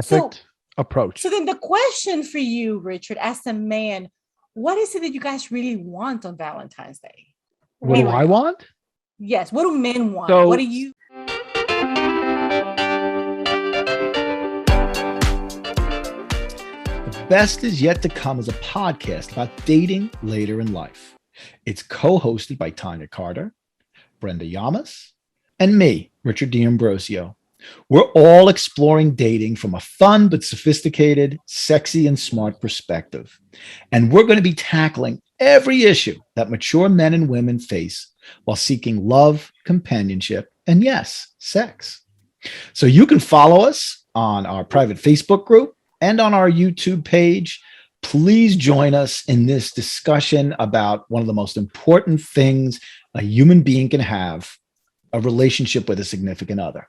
So, Perfect approach. so then the question for you, Richard, as a man, what is it that you guys really want on Valentine's Day? What do I want? Yes. What do men want? What do So you? the best is yet to come as a podcast about dating later in life. It's co-hosted by Tonya Carter, Brenda Yamas, and me, Richard D'Ambrosio. We're all exploring dating from a fun but sophisticated, sexy, and smart perspective. And we're going to be tackling every issue that mature men and women face while seeking love, companionship, and yes, sex. So you can follow us on our private Facebook group and on our YouTube page. Please join us in this discussion about one of the most important things a human being can have, a relationship with a significant other.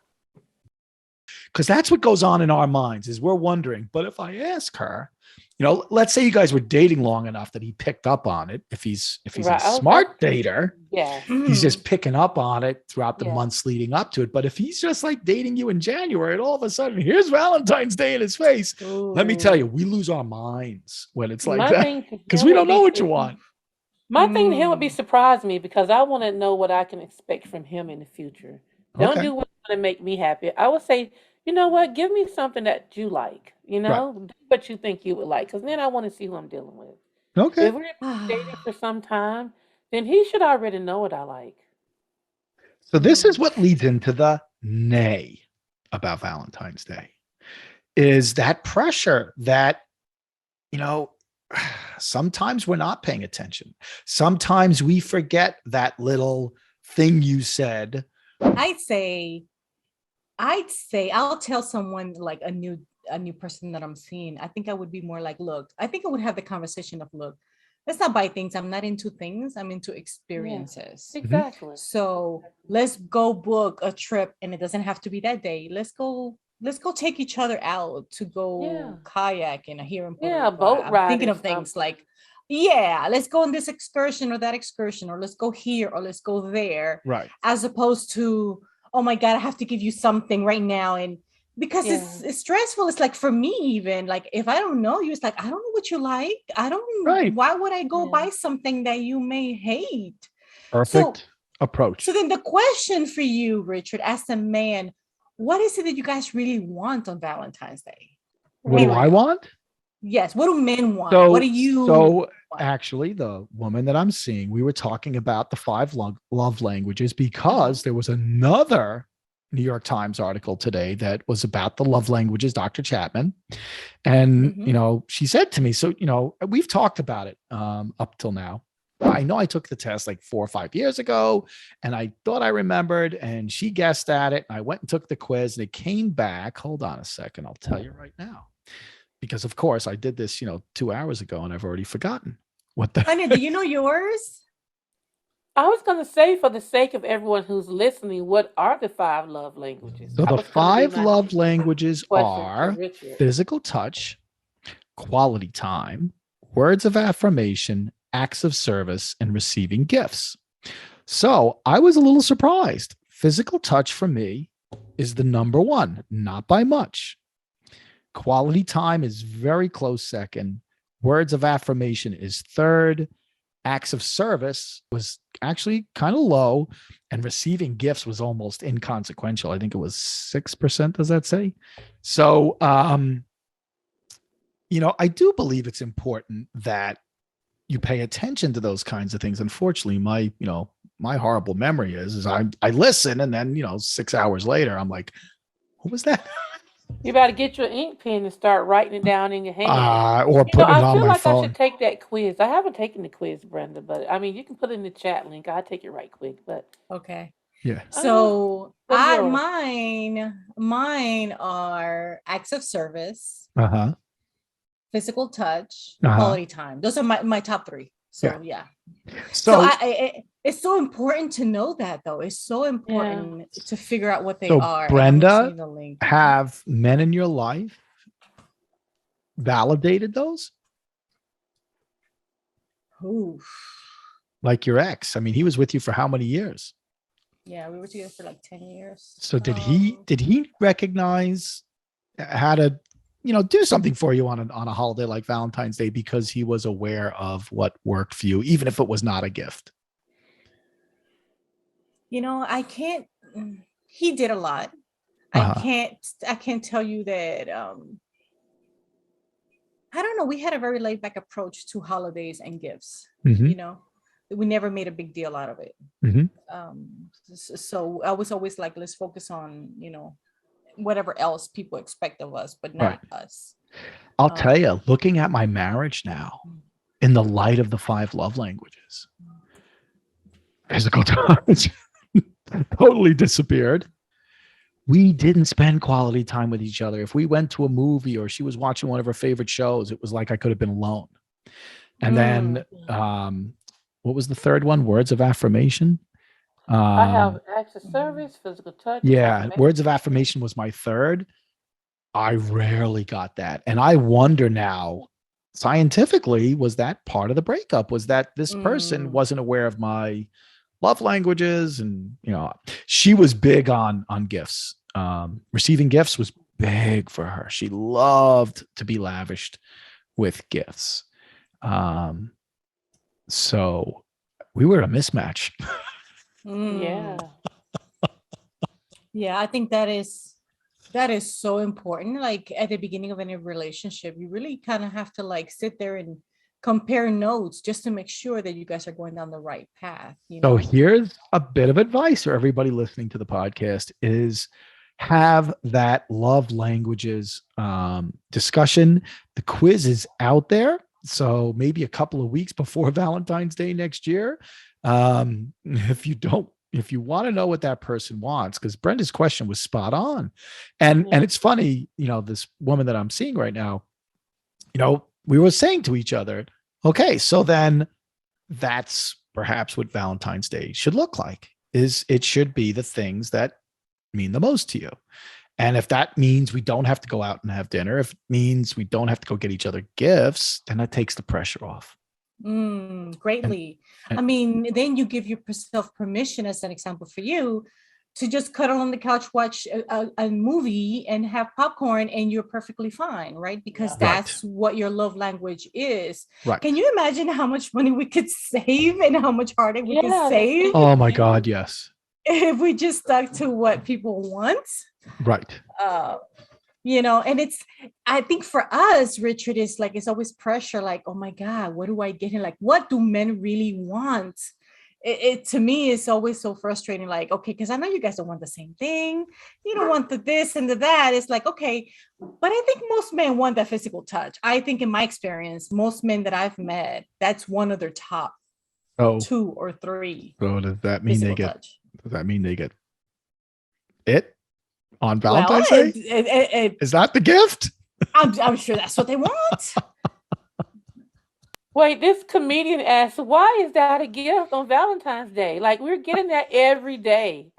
Because that's what goes on in our minds is we're wondering, but if I ask her, let's say you guys were dating long enough that he picked up on it. If he's Right. a smart dater, Yeah. he's just picking up on it throughout the Yeah. months leading up to it. But if he's just like dating you in January and all of a sudden here's Valentine's Day in his face, let me tell you, we lose our minds when it's like My that thing to because him we would don't know be what you to- want. My thing to him would be surprise me because I want to know what I can expect from him in the future. Don't Okay. do what's going to make me happy. I would say, you know what? Give me something that you like. Do what you think you would like, because then I want to see who I'm dealing with. Okay. If we're dating for some time, then he should already know what I like. So this is what leads into the nay about Valentine's Day is that pressure that, sometimes we're not paying attention. Sometimes we forget that little thing you said. I'd say I'll tell someone like a new person that I'm seeing. I think I would be more like, look, I think I would have the conversation of, look, let's not buy things. I'm not into things. I'm into experiences. Exactly. So let's go book a trip, and it doesn't have to be that day. Let's go take each other out to go kayaking here in Puerto Yeah, Rico. boat I'm ride thinking or of things something. like, yeah, let's go on this excursion or that excursion, or let's go here or let's go there, Right. as opposed to, oh my God, I have to give you something right now. And because it's stressful. It's like, for me, even like, if I don't know you, it's like, I don't know what you like. Right. Why would I go Yeah. buy something that you may hate? Perfect approach. So then the question for you, Richard, as a man, what is it that you guys really want on Valentine's Day? What do I want? Yes. What do men want? So, What do you so want? actually, the woman that I'm seeing, we were talking about the 5 love languages because there was another New York Times article today that was about the love languages, Dr. Chapman. And, she said to me, so, we've talked about it up till now. I know I took the test like 4 or 5 years ago and I thought I remembered, and she guessed at it. And I went and took the quiz and it came back. Hold on a second. I'll tell you right now. Because of course I did this, 2 hours ago and I've already forgotten what the. Honey, do you know yours? I was going to say, for the sake of everyone who's listening, what are the 5 love languages? So That the was gonna be 5 my love languages question to are Richard. physical touch, quality time, words of affirmation, acts of service, and receiving gifts. So I was a little surprised. Physical touch for me is the number 1, not by much. Quality time is very close second. Words of affirmation is third. Acts of service was actually kind of low, and receiving gifts was almost inconsequential. I think it was 6%. Does that say? So, I do believe it's important that you pay attention to those kinds of things. Unfortunately, my horrible memory is I listen, and then, 6 hours later, I'm like, what was that? You better get your ink pen and start writing it down in your hand. Or putting it I on feel my like I phone. should take that quiz. I haven't taken the quiz, Brenda, but I mean, you can put it in the chat link. I'll take it right quick. But Okay. Yeah. So what are yours? mine are acts of service, Uh-huh. physical touch, Uh-huh. quality time. Those are my top 3. So yeah. So, It's so important to know that, though. It's so important to figure out what they So, are. Brenda, and I'm seeing the link. have men in your life validated those? Ooh. Like your ex. I mean, he was with you for how many years? Yeah, we were together for like 10 years. So did he recognize how to do something for you on a holiday like Valentine's Day because he was aware of what worked for you, even if it was not a gift? I can't. He did a lot. I Uh-huh. can't. I can't tell you that. I don't know. We had a very laid back approach to holidays and gifts. Mm-hmm. You know, we never made a big deal out of it. Mm-hmm. So I was always like, let's focus on whatever else people expect of us, but Right. not us. I'll tell you, looking at my marriage now in the light of the 5 love languages, physical touch totally disappeared. We didn't spend quality time with each other. If we went to a movie or she was watching one of her favorite shows, it was like I could have been alone. And then, what was the third one? Words of affirmation. I have acts of service, physical touch. Yeah, words of affirmation was my third. I rarely got that. And I wonder now, scientifically, was that part of the breakup? Was that this person wasn't aware of my love languages? And, she was big on gifts. Receiving gifts was big for her. She loved to be lavished with gifts. So we were a mismatch. Yeah. Yeah, I think that is so important. Like at the beginning of any relationship, you really kind of have to like sit there and compare notes just to make sure that you guys are going down the right path. So here's a bit of advice for everybody listening to the podcast: is have that love languages discussion. The quiz is out there. So maybe a couple of weeks before Valentine's Day next year. If you want to know what that person wants, because Brenda's question was spot on. And it's funny, this woman that I'm seeing right now, we were saying to each other, okay, so then that's perhaps what Valentine's Day should look like. Is it should be the things that mean the most to you. And if that means we don't have to go out and have dinner, if it means we don't have to go get each other gifts, then that takes the pressure off. Greatly. I mean, then you give yourself permission, as an example for you, to just cuddle on the couch, watch a movie and have popcorn, and you're perfectly fine, right? Because that's what your love language is. Right. Can you imagine how much money we could save and how much heartache we could save? Oh my God, yes. If we just stuck to what people want. Right. And I think for us, Richard, is like, it's always pressure, like, oh my God, what do I get? And like, what do men really want? It to me is always so frustrating. Like, okay, because I know you guys don't want the same thing. You don't want the this and the that. It's like, okay, but I think most men want that physical touch. I think in my experience, most men that I've met, that's one of their top 2 or 3. So does that mean they get touch. Does that mean they get it on Valentine's Day? Is that the gift? I'm sure that's what they want. Wait, this comedian asked, why is that a gift on Valentine's Day? Like, we're getting that every day.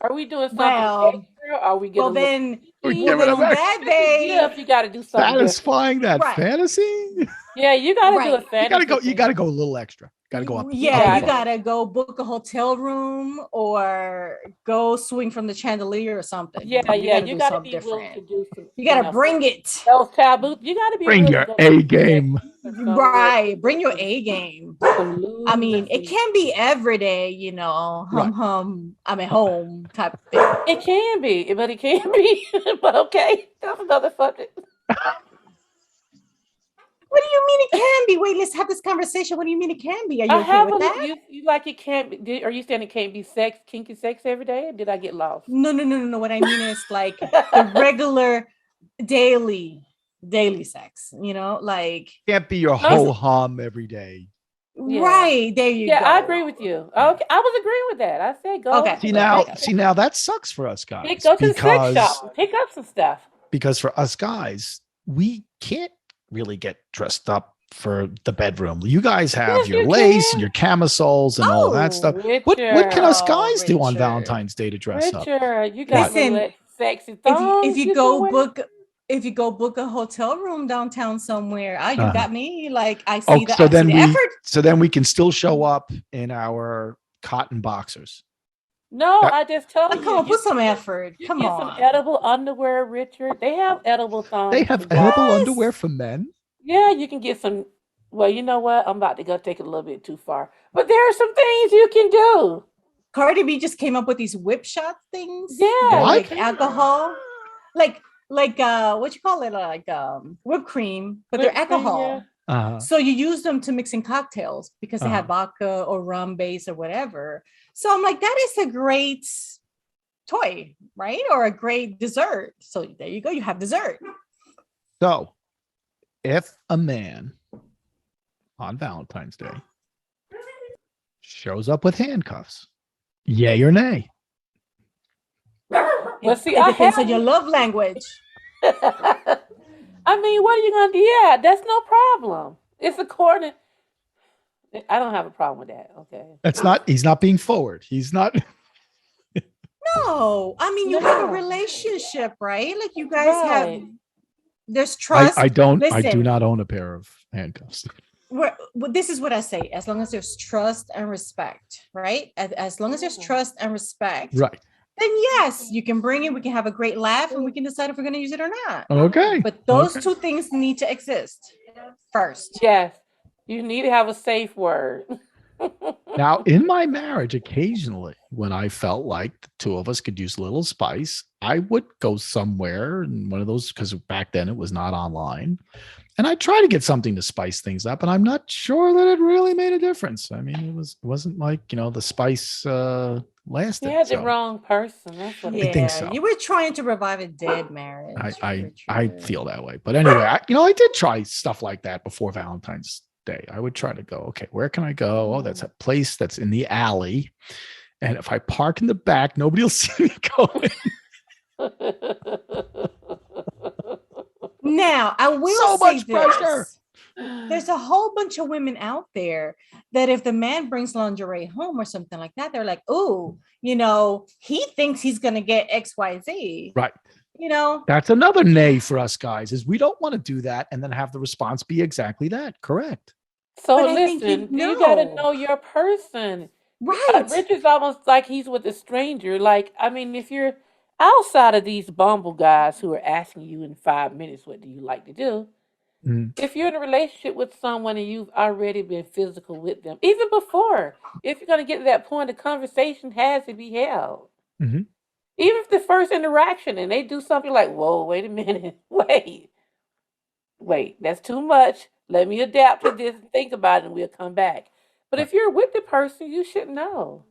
Are we doing something extra? Are we getting on that day? Gift, you got to do something satisfying different. That fantasy. Yeah, you got to do a fantasy. You got to go a little extra. Got to go up. Yeah, you got to go book a hotel room or go swing from the chandelier or something. Yeah, you got to be willing to do something. You got to bring it. Those taboo. You got to be bring your A game. Right, bring your A game. I mean, it can be every day, hum, I'm at home type of thing. It can be, but it can be. But okay, that's another subject. What do you mean it can be? Wait, let's have this conversation. What do you mean it can be? Are you okay with that? You like it can't be? Are you saying it can't be kinky sex every day? Or did I get lost? No. What I mean is like the regular daily sex, like can't be your whole hum every day. Yeah. Right. There you go. Yeah, I agree with you. Okay. I was agreeing with that. I said go. Okay. See now that sucks for us guys. Go to the sex shop. Pick up some stuff. Because for us guys, we can't really get dressed up for the bedroom. You guys have your lace and your camisoles and all that stuff. Richard, what can us guys do on Valentine's Day to dress up? You guys sexy thongs. If you go book a hotel room downtown somewhere, you got me. Like I see that. So then we can still show up in our cotton boxers. No, That- I just told Like, you. come on, You put some effort. you Come get some on. edible underwear, Richard. They have edible They thongs have for guys. edible Yes. underwear for men. Yeah, you can get some. Well, you know what? I'm about to go take it a little bit too far. But there are some things you can do. Cardi B just came up with these whip shot things. They're Yeah, What? like alcohol, like what you call it, like whipped cream, but they're whipped cream. Yeah. alcohol. So you use them to mix in cocktails because they have vodka or rum base or whatever. So I'm like, that is a great toy, right? Or a great dessert. So there you go. You have dessert. So, if a man on Valentine's Day shows up with handcuffs, yay or nay? Well, see, It I depends on have. your love language. I mean, what are you gonna do? Yeah, that's no problem. It's according. I don't have a problem with that. Okay. That's not. He's not being forward. He's not. No, I mean, you have a No. relationship, right? Like you guys have, Right. there's trust. I don't. I do Listen, not own a pair of handcuffs. well, this is what I say: as long as there's trust and respect, right? As long as there's Yeah. trust and respect, Right. then yes, you can bring it. We can have a great laugh, and we can decide if we're going to use it or not. Okay. But those Okay. two things need to exist first. Yes. You need to have a safe word. Now, in my marriage, occasionally, when I felt like the two of us could use a little spice, I would go somewhere in one of those, because back then it was not online. And I try to get something to spice things up, and I'm not sure that it really made a difference. I mean, it wasn't like, the spice lasted. You had the So wrong person. That's what Yeah, it think is. so. you were trying to revive a dead marriage. I Richard. feel that way. But anyway, I did try stuff like that before Valentine's Day. I would try to go, okay, where can I go? Oh, that's a place that's in the alley. And if I park in the back, nobody will see me going. Now, I will So say much this. pressure. There's a whole bunch of women out there that if the man brings lingerie home or something like that, they're like, oh, he thinks he's going to get XYZ. Right. You know, That's another nay for us guys, is we don't want to do that and then have the response be exactly that. Correct. So But I think listen, you you got to know. know your person. Right. Richard's almost like he's with a stranger. Like, I mean, if you're outside of these bumble guys who are asking you in 5 minutes, what do you like to do? Mm. If you're in a relationship with someone and you've already been physical with them, even before, if you're going to get to that point, the conversation has to be held. Mhm. Even if the first interaction and they do something like, whoa, wait a minute, wait, that's too much. Let me adapt to this and think about it and we'll come back. But Right. if you're with the person, you should know.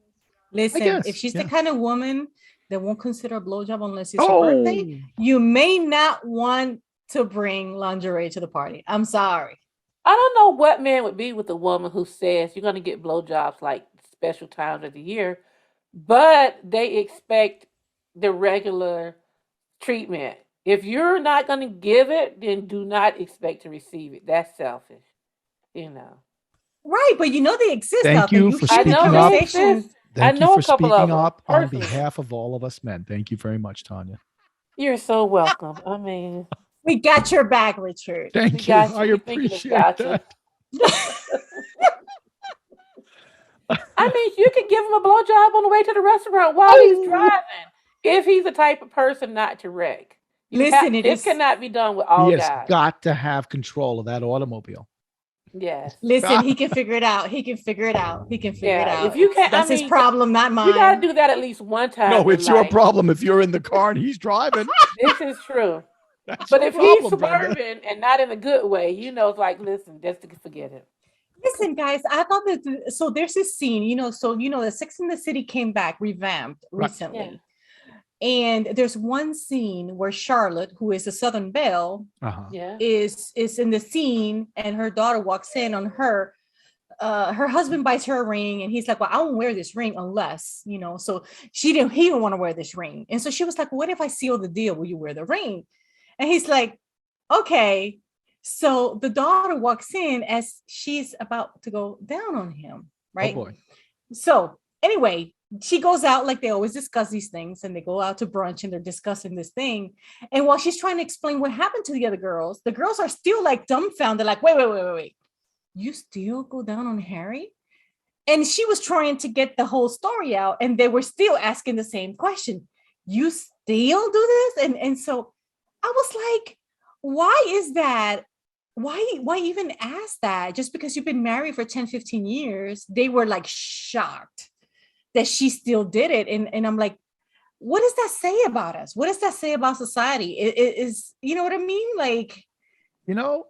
Listen, guess, if she's yeah. the kind of woman that won't consider a blowjob unless it's her Oh, birthday, you may not want to bring lingerie to the party. I'm sorry. I don't know what man would be with a woman who says you're going to get blowjobs like special times of the year, but they expect the regular treatment. If you're not going to give it, then do not expect to receive it. That's selfish, you know. Right, but they exist Thank out there. you You for hear the I know speaking up. they conversation. exist. I thank you know for a couple speaking of them up on personally. behalf of all of us men. Thank you very much, Tonya. You're so welcome. I mean, We got your back, Richard. we Thank you. got you. I We thinking appreciate about you. that. I mean, you could give him a blowjob on the way to the restaurant while he's driving. If he's the type of person not to wreck. Listen, it This is. cannot be done with all He has guys. got to have control of that automobile. Yes. Listen, he can figure it out. He can figure it out. He can figure it Yeah. out. If you can't, That's his problem, not you got to mine. do that at least one time No, in it's your life. problem if you're in the car and he's driving. This is true. That's But your if he's problem, Brenda. swerving and not in a good way, it's like, listen, just to forget it. Listen, guys, I thought that so there's this scene, the Sex and the City came back revamped Right. recently. And there's one scene where Charlotte, who is a Southern Belle, Uh-huh. Yeah. is in the scene, and her daughter walks in on her. Her husband buys her a ring, and he's like, well, I won't wear this ring unless, so he didn't want to wear this ring. And so she was like, what if I seal the deal? Will you wear the ring? And he's like, okay. So the daughter walks in as she's about to go down on him, right? Oh boy. So anyway, she goes out, like they always discuss these things, and they go out to brunch and they're discussing this thing. And while she's trying to explain what happened to the other girls, the girls are still like dumbfounded, like, wait. You still go down on Harry? And she was trying to get the whole story out, and they were still asking the same question. You still do this? And so I was like, why is that? Why even ask that? Just because you've been married for 10, 15 years, they were like shocked that she still did it. And I'm like, what does that say about us? What does that say about society? It is, you know what I mean? Like, You know,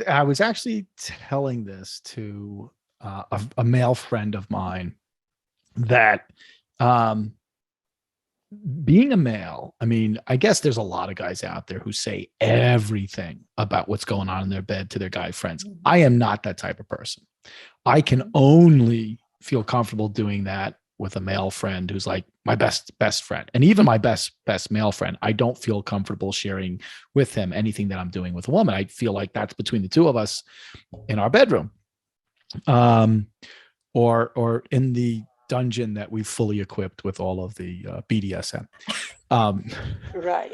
I was actually telling this to a male friend of mine that um, being a male, I mean, I guess there's a lot of guys out there who say everything about what's going on in their bed to their guy friends. I am not that type of person. I can only feel comfortable doing that with a male friend who's like my best friend. And even my best male friend, I don't feel comfortable sharing with him anything that I'm doing with a woman. I feel like that's between the two of us in our bedroom. Or in the dungeon that we've fully equipped with all of the BDSM. Right.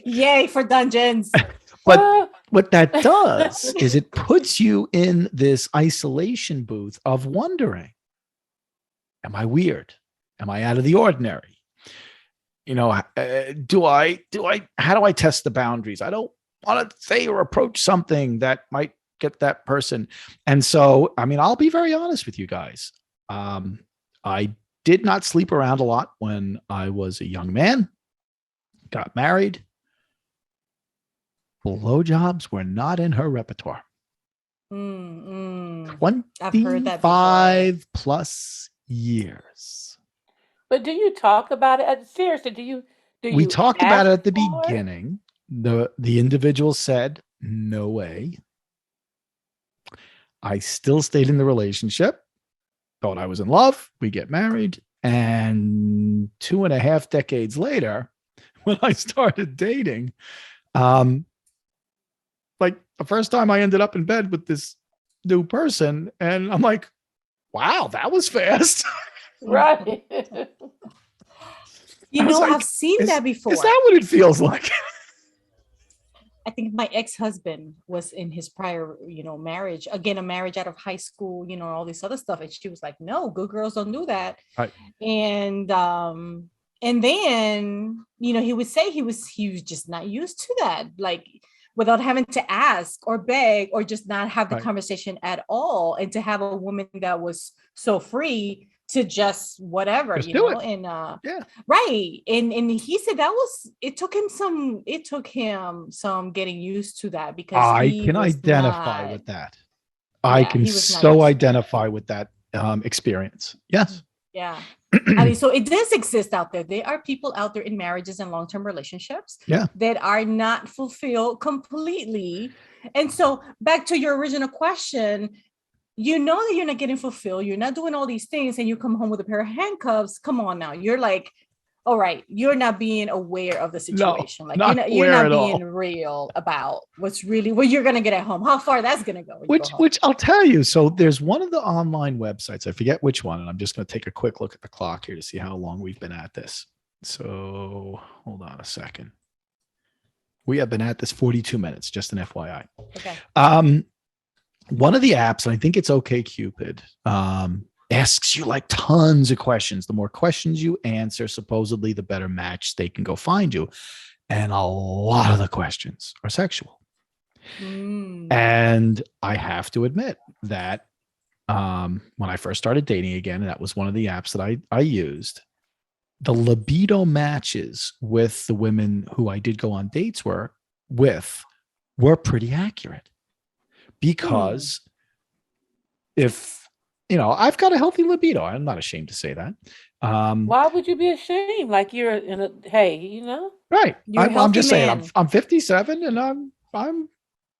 Yay for dungeons. But what that does is it puts you in this isolation booth of wondering, am I weird? Am I out of the ordinary? You know, how do I test the boundaries? I don't want to say or approach something that might get that person. And so, I mean, I'll be very honest with you guys. I did not sleep around a lot when I was a young man, got married. Blowjobs were not in her repertoire. I've heard that 25 plus years. But do you talk about it? Seriously, do you We talked about it ask at the for it? beginning. The individual said, no way. I still stayed in the relationship, thought I was in love. We get married. And 2.5 decades later, when I started dating, like the first time I ended up in bed with this new person, and I'm like, wow, that was fast. Right. You know, I've seen that before. Is that what it feels like? I think my ex-husband was in his prior, marriage, again, a marriage out of high school, all this other stuff. And she was like, no, good girls don't do that. Right. And then, he would say he was just not used to that, like without having to ask or beg or just not have the conversation at all. And to have a woman that was so free to just whatever, just do it. And right. And he said it took him some getting used to that, because I can identify with that. I can so identify with that experience. Yes. Yeah. I mean, so it does exist out there. There are people out there in marriages and long-term relationships that are not fulfilled completely. And so back to your original question, you know that you're not getting fulfilled. You're not doing all these things, and you come home with a pair of handcuffs. Come on now. You're like, all right, you're not being aware of the situation. No, like you're not being real about what you're going to get at home, how far that's going to go. Which I'll tell you. So there's one of the online websites, I forget which one, and I'm just going to take a quick look at the clock here to see how long we've been at this. So hold on a second. We have been at this 42 minutes, just an FYI. Okay. One of the apps, and I think it's OkCupid, asks you like tons of questions. The more questions you answer, supposedly the better match they can go find you. And a lot of the questions are sexual. And I have to admit that when I first started dating again, and that was one of the apps that I used, the libido matches with the women who I did go on dates were pretty accurate. Because if, I've got a healthy libido, I'm not ashamed to say that. Why would you be ashamed? Like you're Right. I'm just man. saying I'm 57 and I'm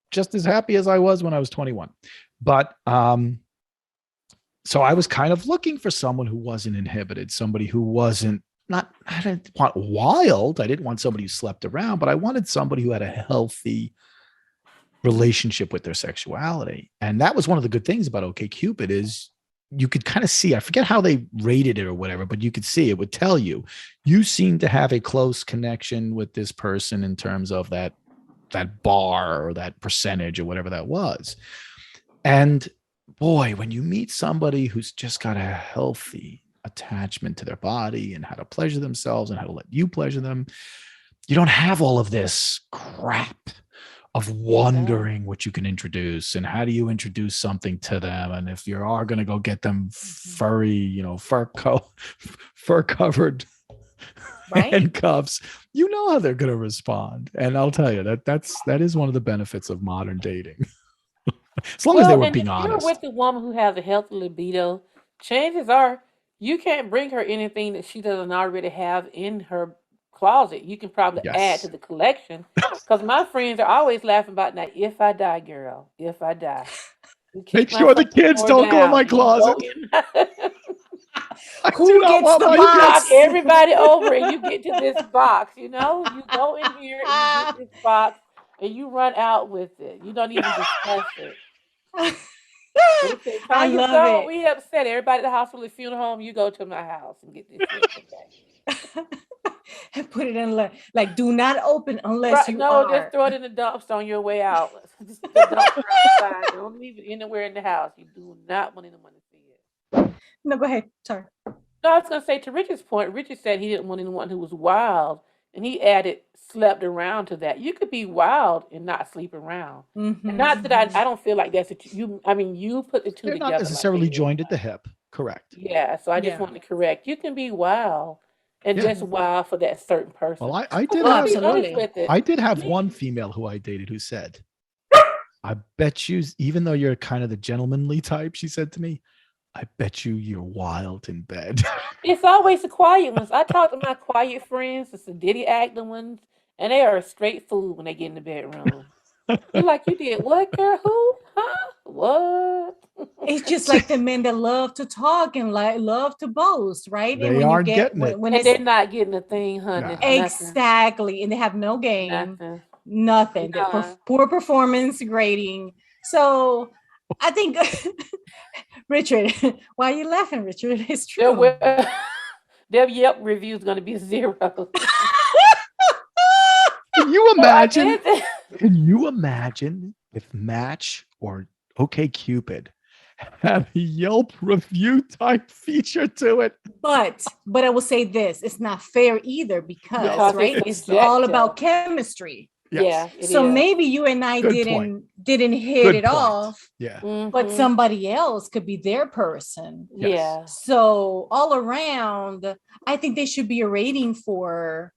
just as happy as I was when I was 21. But, so I was kind of looking for someone who wasn't inhibited, somebody who wasn't I didn't want wild. I didn't want somebody who slept around, but I wanted somebody who had a healthy relationship with their sexuality. And that was one of the good things about OkCupid is you could kind of see, I forget how they rated it or whatever, but you could see, it would tell you seem to have a close connection with this person in terms of that bar or that percentage or whatever that was. And boy, when you meet somebody who's just got a healthy attachment to their body and how to pleasure themselves and how to let you pleasure them, you don't have all of this crap of wondering what you can introduce and how do you introduce something to them. And if you are going to go get them furry, fur covered Right? handcuffs, you know how they're going to respond. And I'll tell you that is one of the benefits of modern dating. As long as they Well, were and if being you're honest. with a woman who has a healthy libido, chances are you can't bring her anything that she doesn't already have in her closet. You can probably add to Yes. the collection. Because my friends are always laughing about now, if I die, girl, if I die, you Make keep my sure the front kids door don't go in my down and you closet. go in. I do Who not gets want the my You knock box? kids. everybody over and you get to this box, you know? You go in here and you get this box and you run out with it. You don't even discuss it. They say, I Tanya's love gone. it. We upset. Everybody at the hospital, the funeral home, you go to my house and get this shit today. And put it in like do not open unless Right? you No, just are. throw it in the dumpster on your way out. Just the dumpster outside. Don't leave it anywhere in the house. You do not want anyone to see it. No, go ahead. Sorry. No, I was gonna say to Richard's point, Richard said he didn't want anyone who was wild, and he added slept around to that. You could be wild and not sleep around. And not that I don't feel like that's what you I mean you put the two They're not together like necessarily they is. joined at the hip. Correct. Yeah, so I just Yeah. want to correct. You can be wild and Yeah. just wild for that certain Well, person. I Because did Oh, let's have be honest absolutely. with it. I did have Me, one female who I dated who said, I bet you, even though you're kind of the gentlemanly type, she said to me, I bet you're wild in bed. it's always the quiet ones. I talk to my quiet friends, the sedity acting ones, and they are a straight fool when they get in the bedroom. You're like, you did what, girl? Who? Huh? What? It's just See, like the men that love to talk and like love to boast, right? And they when you aren't get getting it. when And it's they're not getting a thing, honey. Nah. Nothing. exactly, and they have no game, Nothing. nothing. They're None. poor performance grading. So I think Richard, why are you laughing, Richard? It's Their true. we- their Yelp review is going to be 0. Can you So I imagine? did. Can you imagine if Match or OK Cupid had a Yelp review type feature to it? But I will say this: it's not fair either because No. Because it's right, it's all subjective. about chemistry. Yes. Yeah, it So is. maybe you and I Good point. didn't hit Good it point. off, Yeah. but Mm-hmm. somebody else could be their person. Yes. Yeah. So all around, I think they should be a rating for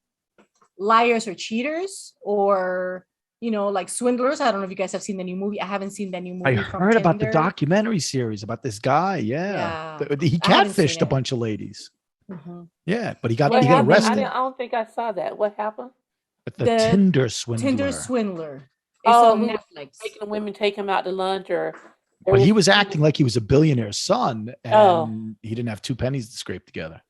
liars or cheaters or like swindlers. I don't know if you guys have seen the new movie. I haven't seen the new I movie from heard about the Tinder. documentary series about this guy. Yeah. Yeah, He I haven't seen catfished a it. bunch of ladies. Mhm. Yeah, but he What got happened? arrested. I don't think I saw that. What happened? But the The Tinder Tinder swindler. Swindler. It's Oh, on who was Netflix. making the women take him out to lunch or But he was he acting like he was a billionaire's son Oh. and he didn't have two pennies to scrape together.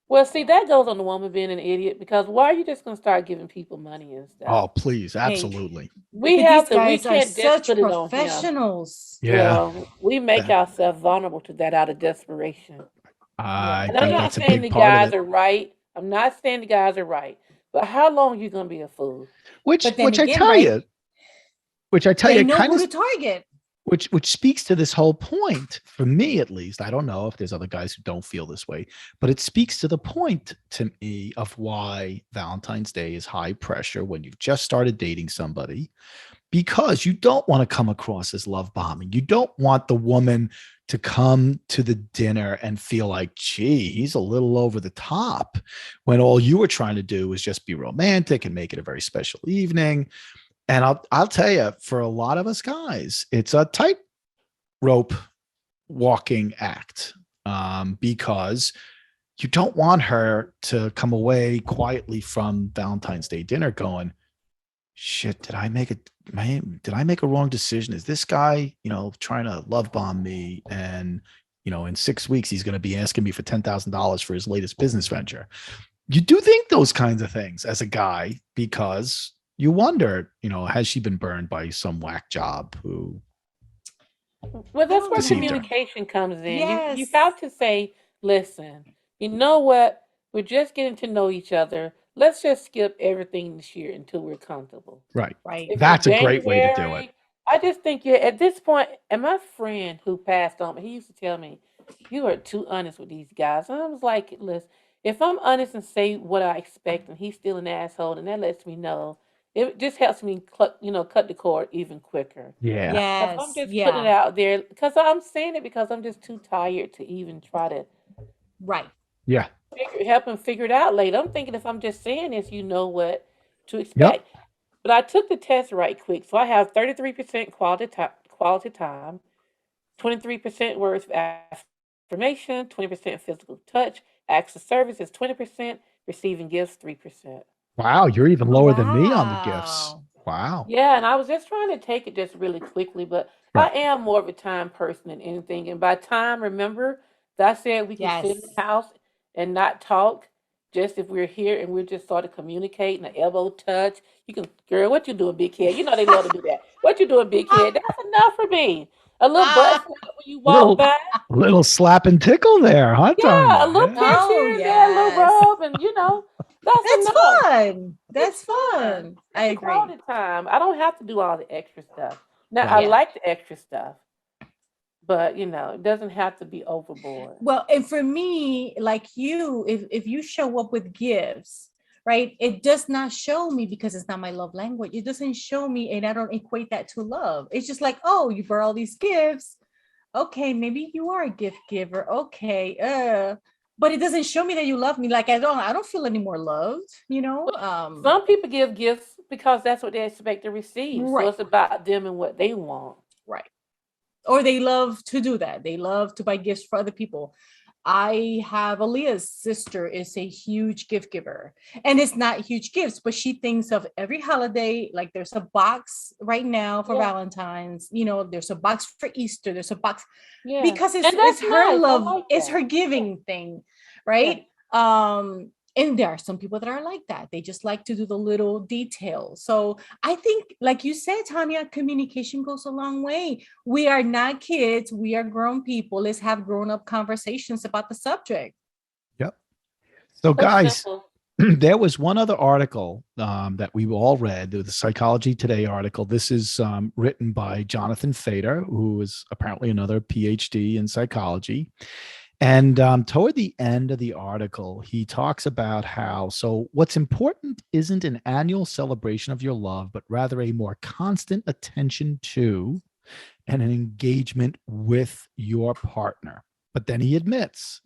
Well, see, that goes on the woman being an idiot because why are you just going to start giving people money and Oh, stuff? please. Hey, Absolutely. We but have these to, we guys are can't just such put it on him. professionals. Yeah. Well, we make That- ourselves vulnerable to that out of desperation. I And I'm think not that's a saying the big part of guys it. are right. I'm not saying the guys are right. But how long you going to be a fool? Which But then which I again, tell right? you, which I tell They you know kind who of to target. which speaks to this whole point for me at least. I don't know if there's other guys who don't feel this way, but it speaks to the point to me of why Valentine's Day is high pressure when you've just started dating somebody, because you don't want to come across as love bombing. You don't want the woman to come to the dinner and feel like, gee, he's a little over the top, when all you were trying to do was just be romantic and make it a very special evening. And I'll tell you, for a lot of us guys, it's a tightrope walking act, because you don't want her to come away quietly from Valentine's Day dinner going, shit, did I make a wrong decision? Is this guy, trying to love bomb me? And, in 6 weeks, he's going to be asking me for $10,000 for his latest business venture. You do think those kinds of things as a guy, because you wonder, has she been burned by some whack job who Well, that's where deceived her? communication comes in. You Yes. have to say, listen, you know what? We're just getting to know each other. Let's just skip everything this year until we're comfortable. Right. Right. If That's it's a great way to do it. January, I just think you're at this point, and my friend who passed on, he used to tell me, "You are too honest with these guys." And I was like, "Listen, if I'm honest and say what I expect, and he's still an asshole, and that lets me know, it just helps me, cut the cord even quicker. Yeah. If I'm Yes. just putting it Yeah. out there, because I'm saying it because I'm just too tired to even try to Right. Yeah. help him figure it out later. I'm thinking if I'm just saying this, you know what to Yep. expect." But I took the test right quick, so I have 33% quality time, 23% words of affirmation, 20% physical touch, acts of service is 20%, receiving gifts 3%. Wow. You're even Oh, lower than me on the gifts. wow. Wow. Yeah, and I was just trying to take it just really quickly, but I Right. am more of a time person than anything. And by time, remember that I said we can sit in the Yes. house and not talk, just if we're here and we're just sort of communicating, an elbow touch. You can, girl, what you doing, big kid? You know they love to do that. What you doing, big kid? That's enough for me. A little butt Ah, slap when you walk Little by. little slap and tickle there, huh, Yeah, a Tonya? little Yeah. pinch oh, here and there, a little yes. rub, and that's That's enough. fun. It's That's fun. fun. I It's a agree. quality time. I don't have to do all the extra stuff. Now, I Right. Yeah. like the extra stuff, but it doesn't have to be overboard. Well, and for me, like you, if you show up with gifts, right, it does not show me because it's not my love language. It doesn't show me, and I don't equate that to love. It's just like, oh, you brought all these gifts. Okay, maybe you are a gift giver. Okay, but it doesn't show me that you love me. Like I don't feel any more loved, you know? Well, some people give gifts because that's what they expect to receive. So Right, it's about them and what they want. right. Or they love to do that. They love to buy gifts for other people. I have Aaliyah's sister is a huge gift giver, and it's not huge gifts, but she thinks of every holiday. Like there's a box right now for Yeah, Valentine's. There's a box for Easter. There's a box yeah. because it's And it's that's her nice. I love. like It's that. her Yeah, giving thing, yeah. right? And there are some people that are like that. They just like to do the little details. So I think, like you said, Tanya, communication goes a long way. We are not kids, we are grown people. Let's have grown-up conversations about the subject. Yep. So, So guys, simple. there was one other article that we all read, the Psychology Today article. This is written by Jonathan Fader, who is apparently another PhD in psychology. And toward the end of the article, he talks about how what's important isn't an annual celebration of your love, but rather a more constant attention to and an engagement with your partner. But then he admits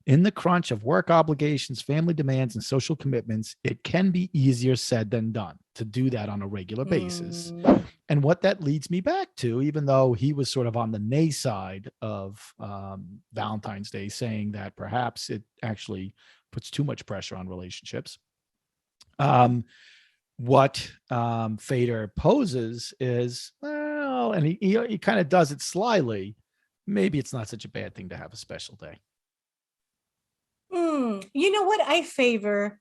in the crunch of work obligations, family demands, and social commitments, it can be easier said than done to do that on a regular basis. Mm, And what that leads me back to, even though he was sort of on the nay side of Valentine's Day, saying that perhaps it actually puts too much pressure on relationships. What Fader poses is, well, and he kind of does it slyly. Maybe it's not such a bad thing to have a special day. you know what I favor,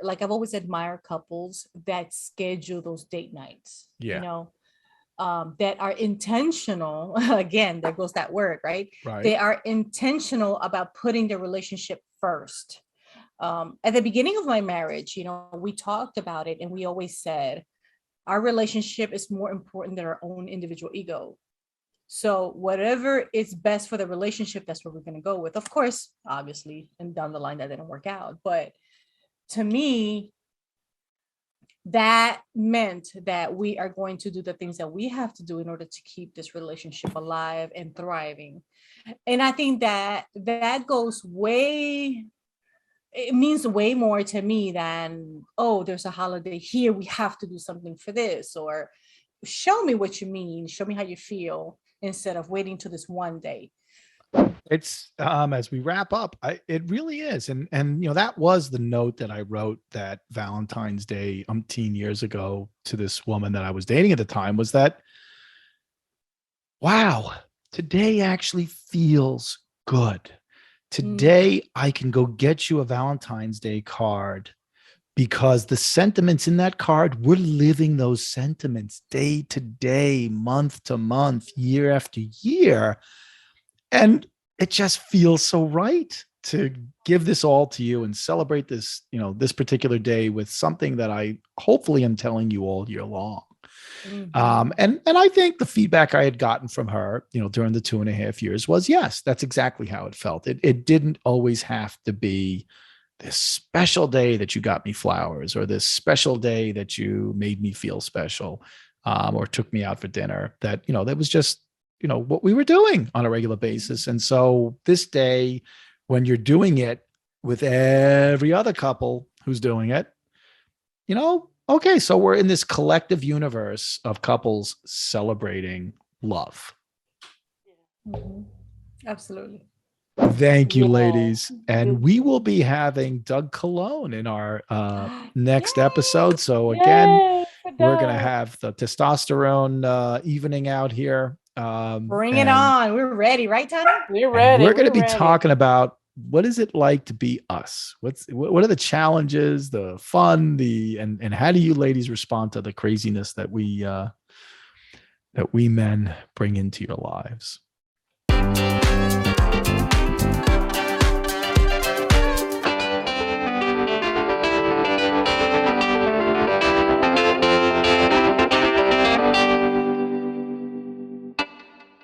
like I've always admired couples that schedule those date nights, Yeah. that are intentional. Again, there goes that word, right? Right. They are intentional about putting the relationship first. At the beginning of my marriage, we talked about it and we always said our relationship is more important than our own individual ego. So whatever is best for the relationship, that's what we're going to go with. Of course, obviously, and down the line that didn't work out. But to me, that meant that we are going to do the things that we have to do in order to keep this relationship alive and thriving. And I think that goes way, it means way more to me than, oh, there's a holiday here, we have to do something for this, or show me what you mean, show me how you feel, instead of waiting to this one day. It's as we wrap up, it really is. And that was the note that I wrote that Valentine's Day umpteen years ago to this woman that I was dating at the time, was that, wow, today actually feels good. Today I can go get you a Valentine's Day card because the sentiments in that card, we're living those sentiments day to day, month to month, year after year. And it just feels so right to give this all to you and celebrate this, this particular day with something that I hopefully am telling you all year long. Mhm. And I think the feedback I had gotten from her, during the 2.5 years was, yes, that's exactly how it felt. It didn't always have to be this special day that you got me flowers, or this special day that you made me feel special, or took me out for dinner. That was just, what we were doing on a regular basis. And so this day, when you're doing it with every other couple who's doing it, okay, so we're in this collective universe of couples celebrating love. Mhm. Absolutely. Thank you, Yeah. ladies. And we will be having Doug Cologne in our next episode. So again, Yay for we're going to Doug. have the testosterone evening out here. Bring it And on. We're ready, right, Tanya? We're and ready. we're going to We're be ready. talking about what is it like to be us? What are the challenges, the fun, and how do you ladies respond to the craziness that we men bring into your lives?